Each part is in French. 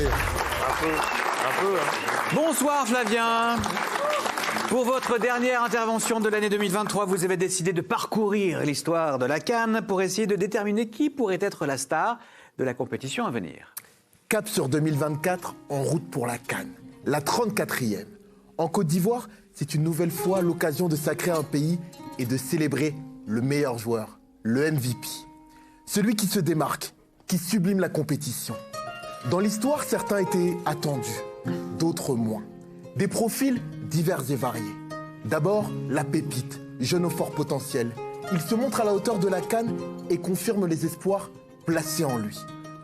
Un peu, hein. Bonsoir Flavien. Pour votre dernière intervention de l'année 2023, vous avez décidé de parcourir l'histoire de la CAN pour essayer de déterminer qui pourrait être la star de la compétition à venir. Cap sur 2024, en route pour la CAN, la 34e. En Côte d'Ivoire, c'est une nouvelle fois l'occasion de sacrer un pays et de célébrer le meilleur joueur, le MVP. Celui qui se démarque, qui sublime la compétition. Dans l'histoire, certains étaient attendus, d'autres moins. Des profils divers et variés. D'abord, la pépite, jeune au fort potentiel. Il se montre à la hauteur de la CAN et confirme les espoirs placés en lui.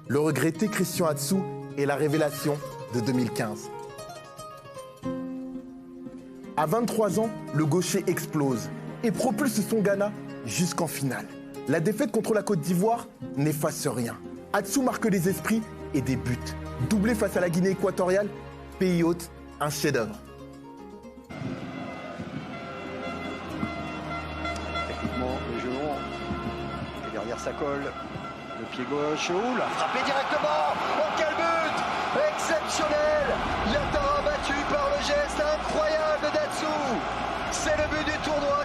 Le regretté Christian Atsu est la révélation de 2015. À 23 ans, le gaucher explose et propulse son Ghana jusqu'en finale. La défaite contre la Côte d'Ivoire n'efface rien. Atsu marque les esprits et des buts. Doublé face à la Guinée équatoriale, pays hôte, un chef-d'œuvre. Techniquement, le genou. Et derrière ça colle. Le pied gauche. Ouh, l'a frappé directement. Oh, quel but exceptionnel. Yatara battu par le geste incroyable d'Atsu. C'est le but du tournoi.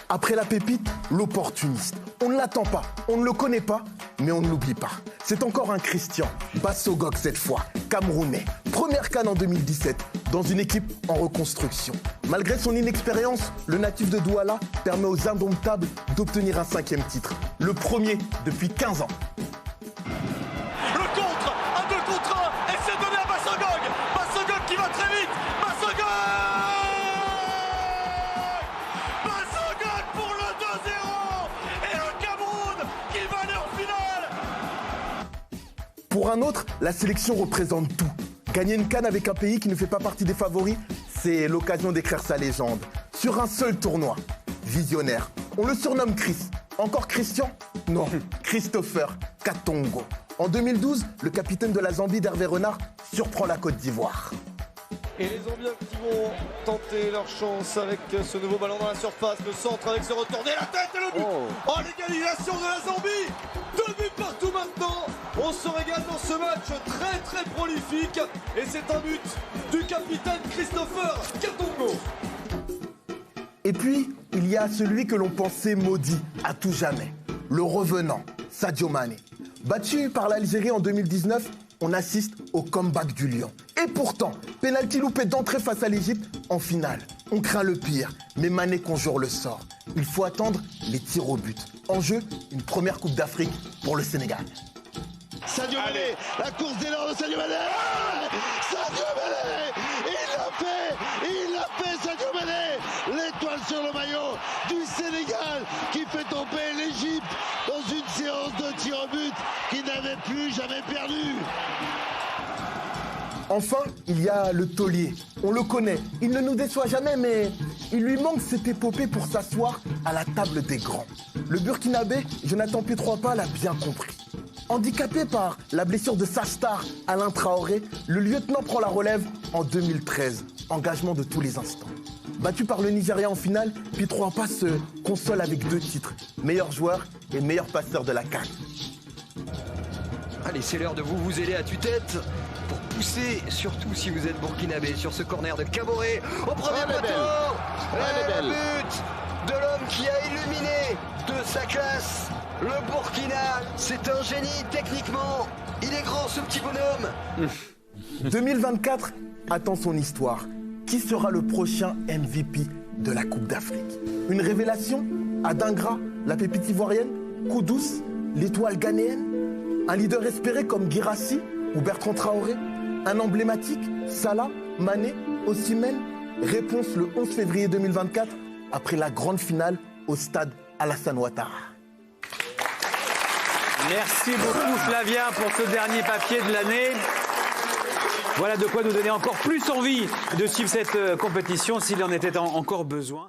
Après la pépite, l'opportuniste. On ne l'attend pas, on ne le connaît pas, mais on ne l'oublie pas. C'est encore un Christian, Bassogog cette fois, camerounais. Première CAN en 2017, dans une équipe en reconstruction. Malgré son inexpérience, le natif de Douala permet aux indomptables d'obtenir un 5e titre. Le premier depuis 15 ans. Le contre, un 2 contre 1, et c'est donné à Bassogog. Bassogog qui va très vite. Bassogog pour le 2-0. Et le Cameroun qui va aller en finale. Pour un autre, la sélection représente tout. Gagner une CAN avec un pays qui ne fait pas partie des favoris, c'est l'occasion d'écrire sa légende. Sur un seul tournoi. Visionnaire. On le surnomme Chris. Encore Christian? Non, Christopher Katongo. En 2012, le capitaine de la Zambie d'Hervé Renard surprend la Côte d'Ivoire. Et les Zambiens qui vont tenter leur chance avec ce nouveau ballon dans la surface. Le centre avec ce retourné, la tête et le but. Oh, l'égalisation de la Zambie. 2 buts partout maintenant. On se régale dans ce match très très prolifique. Et c'est un but du capitaine Christopher Katongo. Et puis, il y a celui que l'on pensait maudit à tout jamais. Le revenant, Sadio Mané. Battu par l'Algérie en 2019, on assiste au comeback du Lion. Et pourtant, pénalty loupé d'entrée face à l'Égypte en finale. On craint le pire, mais Mané conjure le sort. Il faut attendre les tirs au but. En jeu, une première Coupe d'Afrique pour le Sénégal. Sadio Mané, la course d'élan de Sadio Mané. Sadio Mané, il l'a fait Sadio Mané. L'étoile sur le maillot du Sénégal qui fait tomber l'Égypte dans une séance de tir au but qui n'avait plus jamais perdu. Enfin, il y a le taulier. On le connaît, il ne nous déçoit jamais, mais il lui manque cette épopée pour s'asseoir à la table des grands. Le Burkinabé, Jonathan Pietroipa l'a bien compris. Handicapé par la blessure de sa star, Alain Traoré, le lieutenant prend la relève en 2013. Engagement de tous les instants. Battu par le Nigeria en finale, Pietroipa se console avec 2 titres. Meilleur joueur et meilleur passeur de la CAN. Allez, c'est l'heure de vous aider à tue-tête pour pousser, surtout si vous êtes burkinabé, sur ce corner de Caboret au premier poteau. Et le but de l'homme qui a illuminé de sa classe le Burkina. C'est un génie techniquement. Il est grand ce petit bonhomme. 2024 attend son histoire. Qui sera le prochain MVP de la Coupe d'Afrique? Une révélation? Adingra, la pépite ivoirienne? Koudous, l'étoile ghanéenne? Un leader espéré comme Guirassy ou Bertrand Traoré? Un emblématique? Salah, Mané, Osimhen? Réponse le 11 février 2024 après la grande finale au stade Alassane Ouattara. Merci beaucoup Flavien pour ce dernier papier de l'année. Voilà de quoi nous donner encore plus envie de suivre cette compétition s'il en était encore besoin.